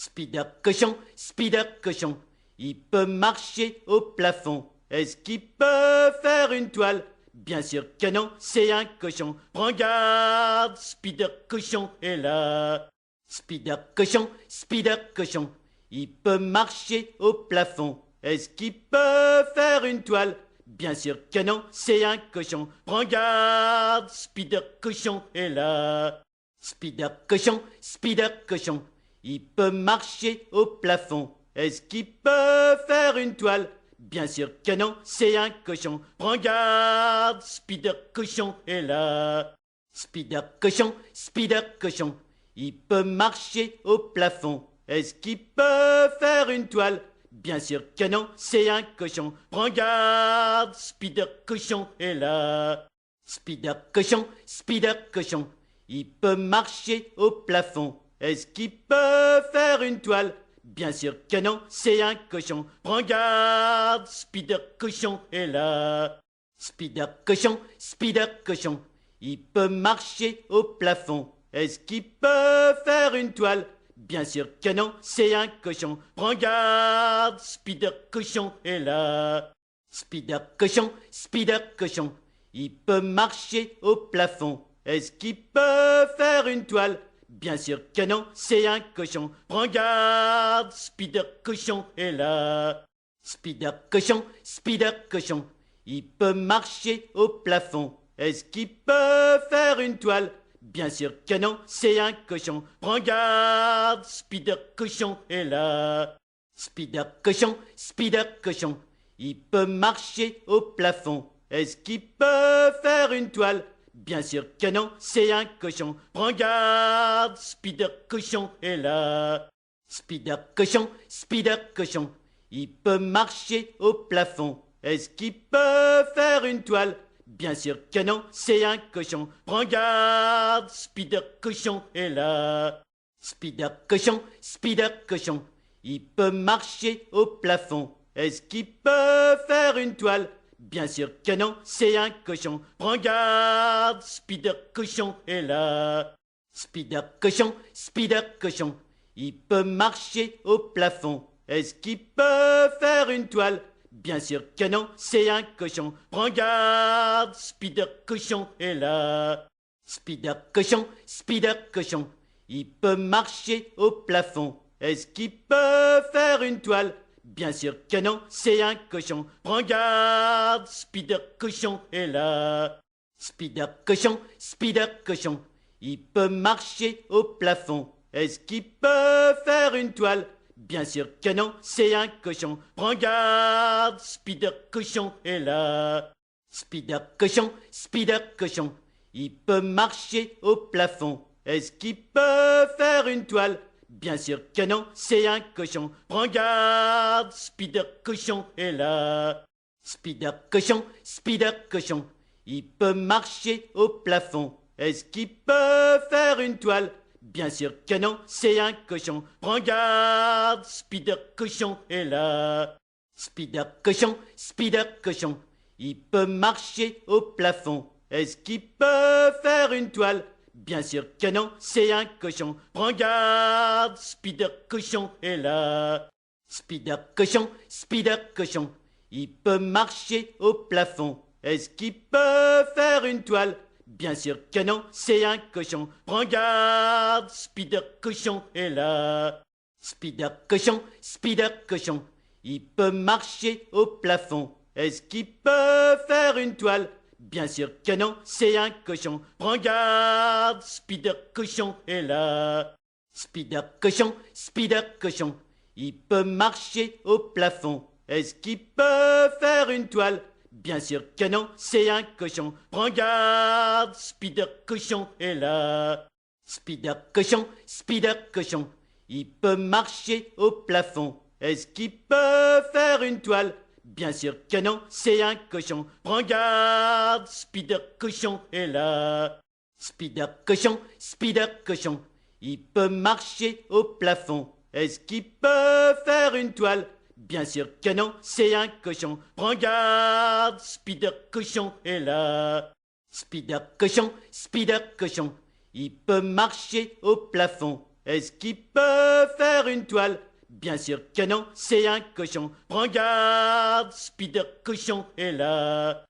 Spider cochon, il peut marcher au plafond. Est-ce qu'il peut faire une toile? Bien sûr que non, c'est un cochon. Prends garde, Spider cochon est là. Spider cochon, il peut marcher au plafond. Est-ce qu'il peut faire une toile? Bien sûr que non, c'est un cochon. Prends garde, Spider cochon est là. Spider cochon, il peut marcher au plafond. Est-ce qu'il peut faire une toile? Bien sûr que non, c'est un cochon. Prends garde, Spider cochon est là. Spider cochon, il peut marcher au plafond. Est-ce qu'il peut faire une toile? Bien sûr que non, c'est un cochon. Prends garde, Spider cochon est là. Spider cochon, il peut marcher au plafond. Est-ce qu'il peut faire une toile? Bien sûr que non, c'est un cochon. Prends garde, Spider cochon est là. Spider cochon, il peut marcher au plafond. Est-ce qu'il peut faire une toile? Bien sûr que non, c'est un cochon. Prends garde, Spider cochon est là. Spider cochon, il peut marcher au plafond. Est-ce qu'il peut faire une toile? Bien sûr que non, c'est un cochon. Prends garde, Spider cochon est là. Spider cochon, il peut marcher au plafond. Est-ce qu'il peut faire une toile? Bien sûr que non, c'est un cochon. Prends garde, Spider cochon est là. Spider cochon, il peut marcher au plafond. Est-ce qu'il peut faire une toile? Bien sûr que non, c'est un cochon. Prends garde, Spider cochon est là. Spider cochon, il peut marcher au plafond. Est-ce qu'il peut faire une toile? Bien sûr que non, c'est un cochon. Prends garde, Spider cochon est là. Spider cochon, il peut marcher au plafond. Est-ce qu'il peut faire une toile? Bien sûr que non, c'est un cochon. Prends garde, Spider cochon est là. Spider cochon, il peut marcher au plafond. Est-ce qu'il peut faire une toile? Bien sûr que non, c'est un cochon. Prends garde, Spider cochon est là. Spider cochon, il peut marcher au plafond. Est-ce qu'il peut faire une toile? Bien sûr que non, c'est un cochon. Prends garde, Spider cochon est là. Spider cochon, il peut marcher au plafond. Est-ce qu'il peut faire une toile? Bien sûr que non, c'est un cochon. Prends garde, Spider cochon est là. Spider cochon, il peut marcher au plafond. Est-ce qu'il peut faire une toile? Bien sûr que non, c'est un cochon. Prends garde, Spider cochon est là. Spider cochon, il peut marcher au plafond. Est-ce qu'il peut faire une toile? Bien sûr que non, c'est un cochon. Prends garde, Spider cochon est là. Spider cochon, il peut marcher au plafond. Est-ce qu'il peut faire une toile? Bien sûr que non, c'est un cochon. Prends garde, Spider cochon est là. Spider cochon, il peut marcher au plafond. Est-ce qu'il peut faire une toile? Bien sûr que non, c'est un cochon. Prends garde, Spider cochon est là. Spider cochon, il peut marcher au plafond. Est-ce qu'il peut faire une toile? Bien sûr que non, c'est un cochon. Prends garde, Spider cochon est là. Spider cochon, il peut marcher au plafond. Est-ce qu'il peut faire une toile? Bien sûr que non, c'est un cochon. Prends garde, Spider cochon est là. Spider cochon, il peut marcher au plafond. Est-ce qu'il peut faire une toile? Bien sûr que non, c'est un cochon. Prends garde, Spider cochon est là. Spider cochon, il peut marcher au plafond. Est-ce qu'il peut faire une toile? Bien sûr que non, c'est un cochon. Prends garde, Spider cochon est là. Spider cochon, il peut marcher au plafond. Est-ce qu'il peut faire une toile? Bien sûr que non, c'est un cochon. Prends garde, Spider Cochon est là.